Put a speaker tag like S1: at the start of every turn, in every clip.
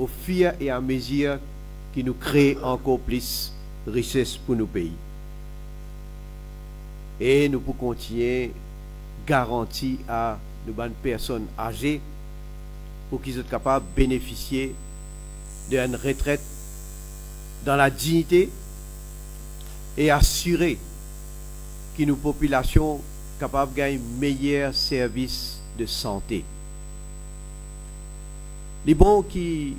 S1: au fur et à mesure qui nous crée encore plus richesse pour nos pays. Et nous pouvons continuer garantir à nos bonnes personnes âgées pour qu'ils soient capables de bénéficier d'une retraite dans la dignité et assurer que nos populations capables de gagner un meilleur service de santé. Les bons qui,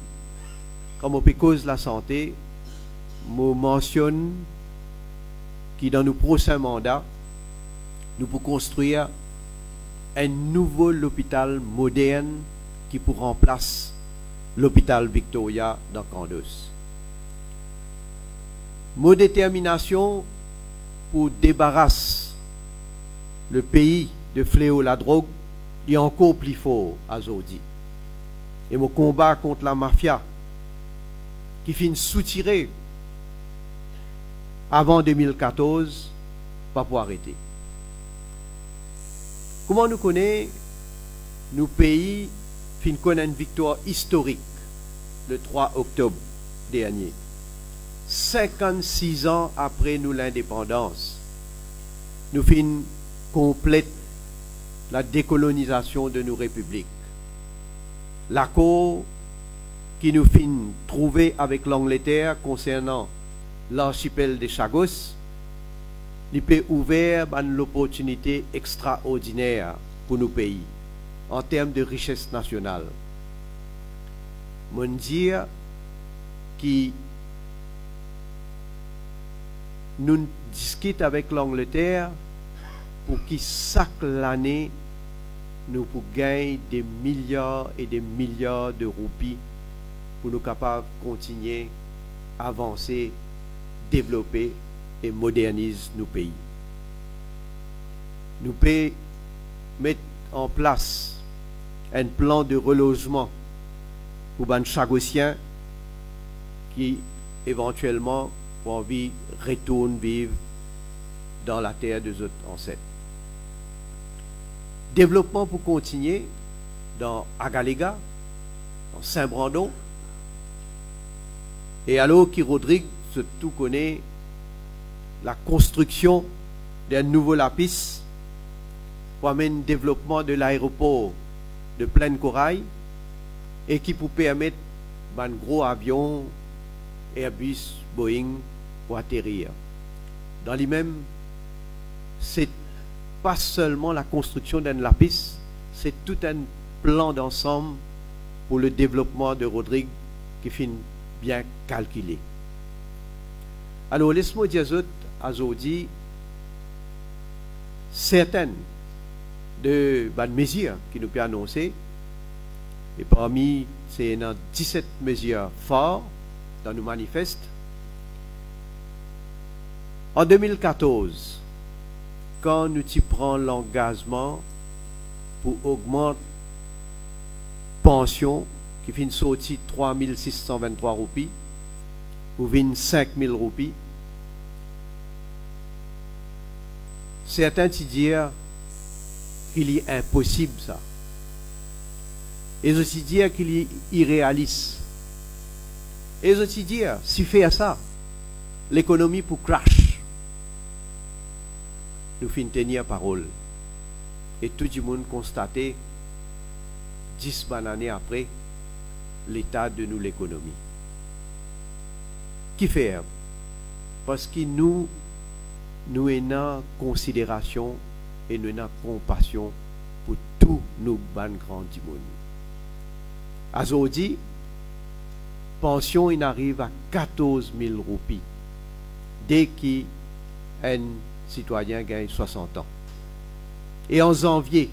S1: comme on peut cause la santé, me mentionnent que dans nos prochains mandats, nous pouvons construire un nouveau hôpital moderne qui pourra remplacer l'hôpital Victoria dans Candos. Mon détermination pour débarrasser le pays de fléau la drogue est encore plus fort aujourd'hui. Et mon combat contre la mafia qui finit soutirer avant 2014 pas pour arrêter. Comment nous connaissons nos pays fin connaît une victoire historique le 3 octobre dernier. 56 ans après nous l'indépendance, nous fin complète la décolonisation de nos républiques. L'accord qui nous fin trouvé avec l'Angleterre concernant l'archipel des Chagos, il peut ouvrir l'opportunité extraordinaire pour nos pays en termes de richesse nationale. Mon dire qui nous discutons avec l'Angleterre pour que chaque année nous pour gagner des milliards et des milliards de roupies pour nous capables de continuer à avancer, développer et moderniser nos pays. Nous pouvons mettre en place un plan de relogement pour les Chagossiens qui éventuellement ont envie de retourner vivre dans la terre de leurs ancêtres. Développement pour continuer dans Agalega, dans Saint-Brandon, et alors qui Rodrigue se tout connaît la construction d'un nouveau lapis pour amener le développement de l'aéroport de Plaine Corail et qui pour permettre un gros avion Airbus, Boeing pour atterrir. Dans les mêmes, c'est pas seulement la construction d'un lapis, c'est tout un plan d'ensemble pour le développement de Rodrigue qui finit bien calculé. Alors, laisse-moi dire aujourd'hui, certaines de bonnes mesures qui nous peuvent annoncer, et parmi ces 17 mesures fortes dans nos manifestes. En 2014, quand nous prenons l'engagement pour augmenter la pension qui finit sortir 3 623 roupies ou 25 000 roupies, certains te disent qu'il est impossible ça. Et aussi dire qu'il est irréaliste. Et aussi dire, si fait ça, l'économie pour crash. Nous finissons tenir parole. Et tout le monde constaté, 10 années après, l'état de nous l'économie. Qui fait? Parce que nous avons considération et nous avons compassion pour tous nos bonnes grands du monde. Aujourd'hui, pension il arrive à 14 000 roupies dès qu'un citoyen gagne 60 ans. Et en janvier,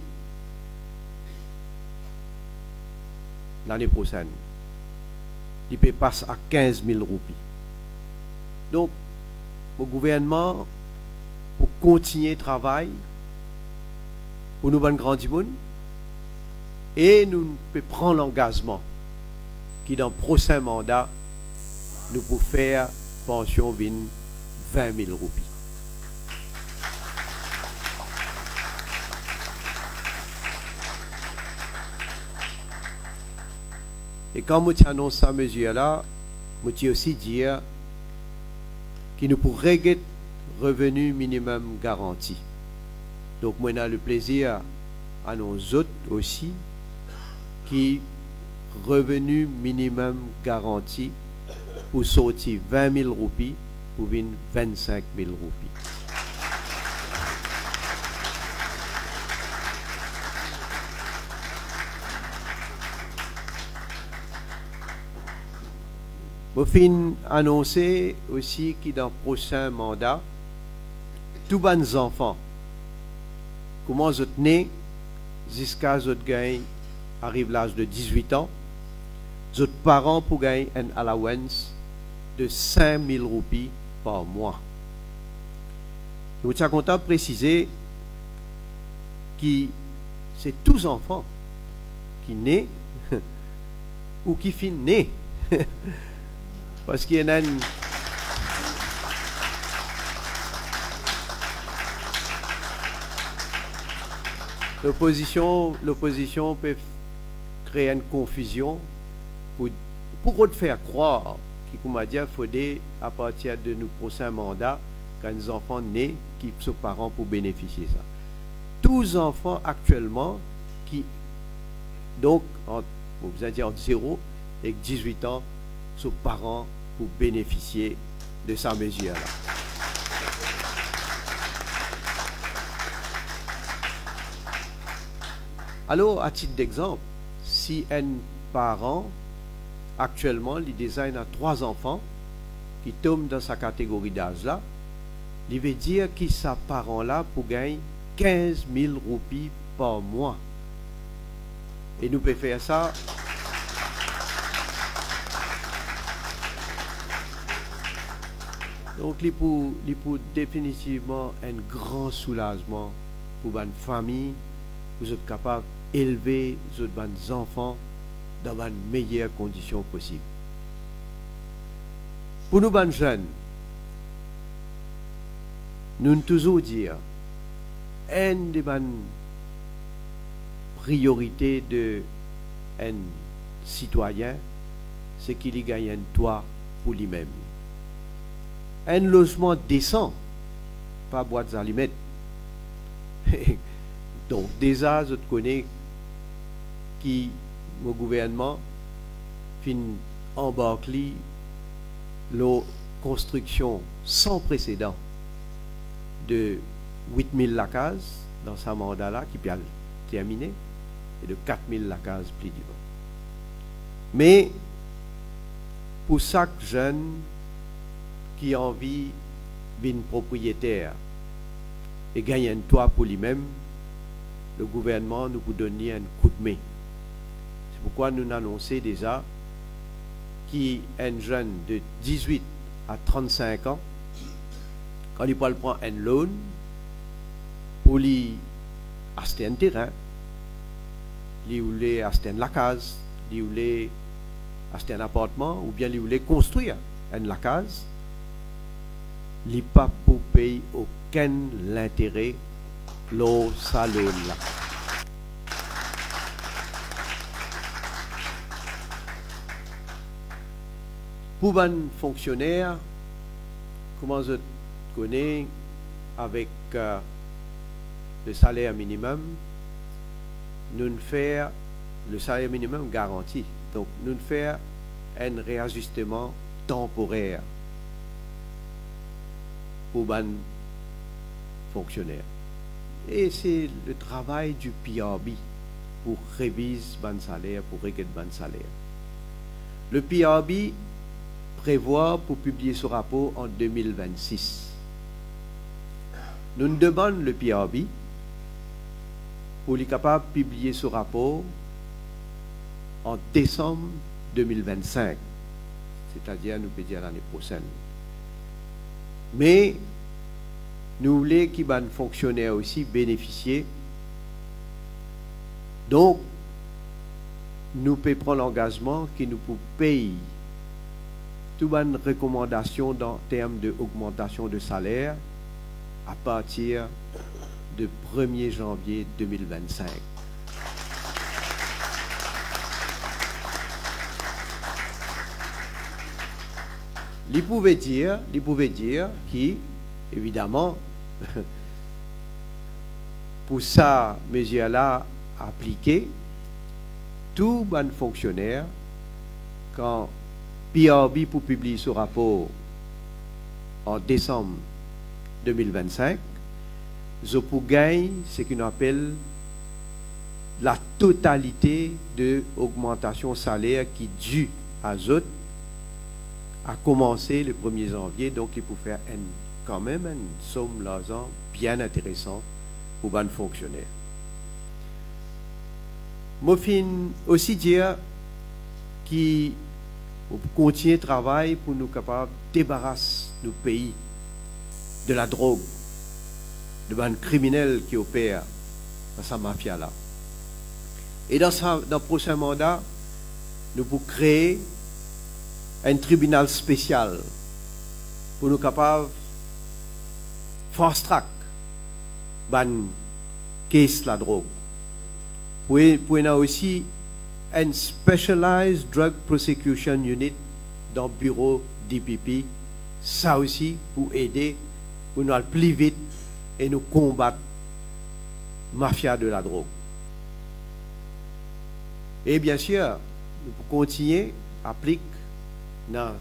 S1: l'année prochaine, il peut passer à 15 000 roupies. Donc, le gouvernement, pour continuer le travail, pour nous, grands du monde, et nous pouvons prendre l'engagement qui, dans le prochain mandat, nous pouvons faire pension 20 000 roupies. Et quand je annonce cette mesure-là, je aussi dire qu'il nous pourrait être revenu minimum garanti. Donc, moi, j'ai le plaisir à nos autres aussi qui revenu minimum garanti pour sortir 20 000 roupies pour venir 25 000 roupies. Je fin annoncer aussi que dans le prochain mandat, tous les enfants, comment ils sont nés jusqu'à ce qu'ils arrivent à l'âge de 18 ans, les parents pour gagner un allowance de 5 000 roupies par mois. Je suis content de préciser que c'est tous enfants qui naissent ou qui finissent nés. Parce qu'il y en a une... L'opposition peut créer une confusion pour faire croire qu'il m'a dit qu'il faudrait, à partir de nos prochains mandats, quand les enfants nés, qui sont parents pour bénéficier de ça. Tous les enfants actuellement qui, donc, vous allez dire entre 0 et 18 ans, sont parents pour bénéficier de sa mesure-là. Alors, à titre d'exemple, si un parent, actuellement, il désigne à 3 enfants qui tombent dans sa catégorie d'âge-là, il veut dire que sa parent-là pour gagner 15 000 roupies par mois. Et nous pouvons faire ça. Donc, il pour définitivement un grand soulagement pour une famille, vous êtes capable d'élever vos enfants dans les meilleures conditions possibles. Pour nous, les jeunes, nous devons toujours dire, une des priorités d'un citoyen, c'est qu'il gagne un toit pour lui-même. Un logement décent, pas boîtes à allumettes. Donc, déjà, je connais qui, le gouvernement, fin embarque la construction sans précédent de 8000 lacases dans sa mandat-là, qui peut terminer, et de 4000 lacases plus devant. Mais, pour chaque jeune qui a envie d'une propriétaire et gagner un toit pour lui-même, le gouvernement nous vous donner un coup de main. C'est pourquoi nous annonçons déjà qu'un jeune de 18 à 35 ans, quand il prend un loan pour lui acheter un terrain, lui voulait acheter une case, lui voulait acheter un appartement, ou bien lui voulait construire une case, il n'est pas pour payer aucun intérêt l'eau salon là. Pour un fonctionnaire, comment je connais avec le salaire minimum, nous faisons le salaire minimum garanti. Donc, nous faisons un réajustement temporaire pour un fonctionnaire. Et c'est le travail du PRB pour réviser le salaire, pour régler le salaire. Le PRB prévoit pour publier ce rapport en 2026. Nous demandons le PRB pour être capable de publier ce rapport en décembre 2025, c'est-à-dire nous pouvons dire l'année prochaine. Mais nous voulons que les fonctionnaires aussi bénéficient. Donc, nous pouvons prendre l'engagement que nous pouvons payer toutes les recommandations en termes d'augmentation de salaire à partir du 1er janvier 2025. il pouvait dire qui, évidemment, pour ça, mesure-là appliquée, tout bon fonctionnaire, quand PRB pour publier ce rapport en décembre 2025, je pour gagner ce qu'on appelle la totalité de l'augmentation salaire qui est due à eux a commencé le 1er janvier, donc il faut faire quand même une somme d'argent bien intéressante pour les fonctionnaires. Je fin aussi dire qu'il faut continuer le travail pour nous capables de débarrasser nos pays de la drogue, de les criminels qui opèrent dans sa mafia-là. Et dans le prochain mandat, nous pouvons créer un tribunal spécial pour nous capables de fast track ban case la drogue. Pour aussi un specialized drug prosecution unit dans le bureau DPP, ça aussi pour aider pour nous aller plus vite et nous combattre la mafia de la drogue. Et bien sûr, nous pouvons continuer à appliquer dans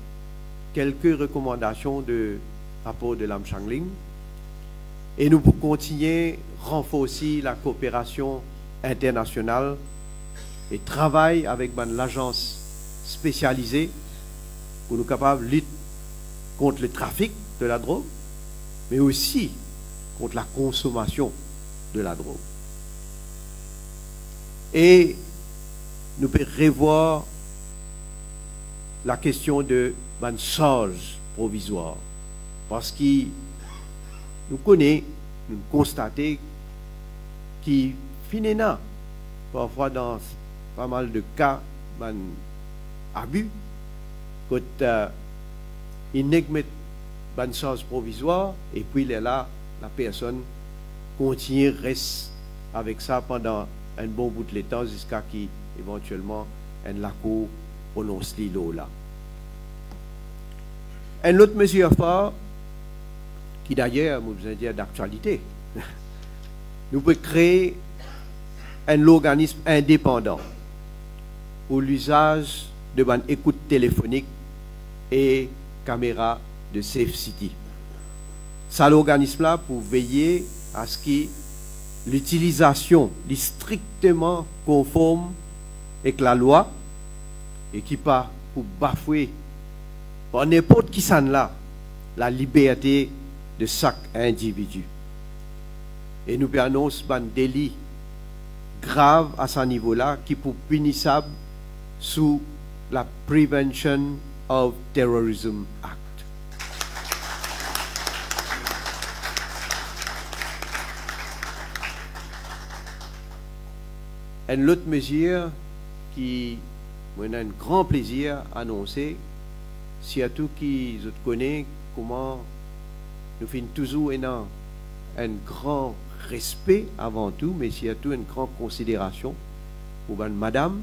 S1: quelques recommandations de rapport de Lam Changling et nous pouvons continuer à renforcer la coopération internationale et travailler avec l'agence spécialisée pour nous capables de lutter contre le trafic de la drogue, mais aussi contre la consommation de la drogue. Et nous pouvons revoir la question de charge provisoire. Parce que nous connaissons, nous constatons qu'il finalement, parfois dans pas mal de cas, abus, quand il n'est que une charge provisoire, et puis là, la personne continue, reste avec ça pendant un bon bout de temps jusqu'à qui éventuellement la cour prononce l'îlot là. Une autre mesure forte, qui d'ailleurs, vous allez dire d'actualité, nous pouvons créer un organisme indépendant pour l'usage de écoute téléphonique et caméra de Safe City. Ça, l'organisme-là, pour veiller à ce que l'utilisation est strictement conforme avec la loi et qui pas pour bafouer par n'importe qui s'en là la liberté de chaque individu. Et nous annonçons un délit grave à ce niveau-là qui peut punissable sous la Prevention of Terrorism Act. Une autre mesure qui m'en a un grand plaisir à annoncer, surtout qui je connais comment nous faisons toujours un grand respect avant tout, mais surtout une grande considération pour madame.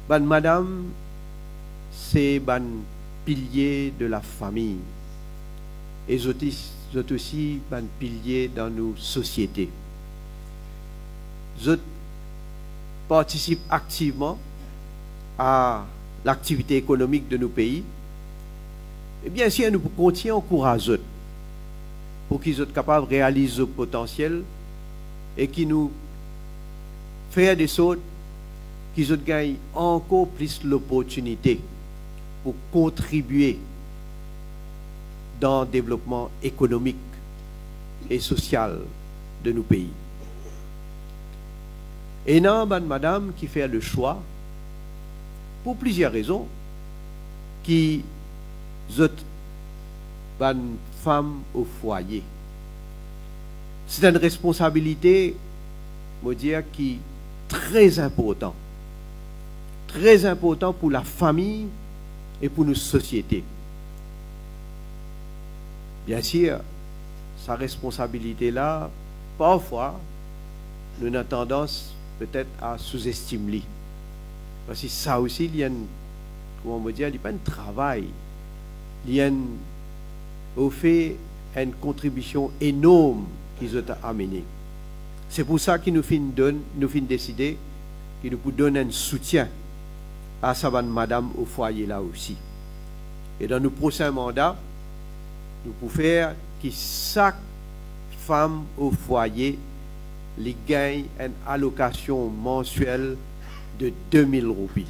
S1: Madame, c'est un pilier de la famille. Et c'est aussi un pilier dans nos sociétés. Je participe activement à l'activité économique de nos pays. Et bien sûr, nous continuons à encourager pour qu'ils soient capables de réaliser le potentiel et qui nous fait des choses qu'ils gagnent encore plus l'opportunité pour contribuer dans le développement économique et social de nos pays. Et non, madame qui fait le choix, pour plusieurs raisons, qui sont une femme au foyer. C'est une responsabilité, je dire, qui est très importante. Très important pour la famille et pour nos sociétés. Bien sûr, sa responsabilité-là, parfois, nous avons tendance peut-être à sous-estimer. Parce que ça aussi, il y a comment me dire, il n'y a pas un travail ils ont fait une contribution énorme qu'ils ont amenée. C'est pour ça que nous finissons décider que nous pouvons donner un soutien à sa madame au foyer là aussi. Et dans nos prochains mandats, nous pouvons faire que chaque femme au foyer gagne une allocation mensuelle de 2000 roupies.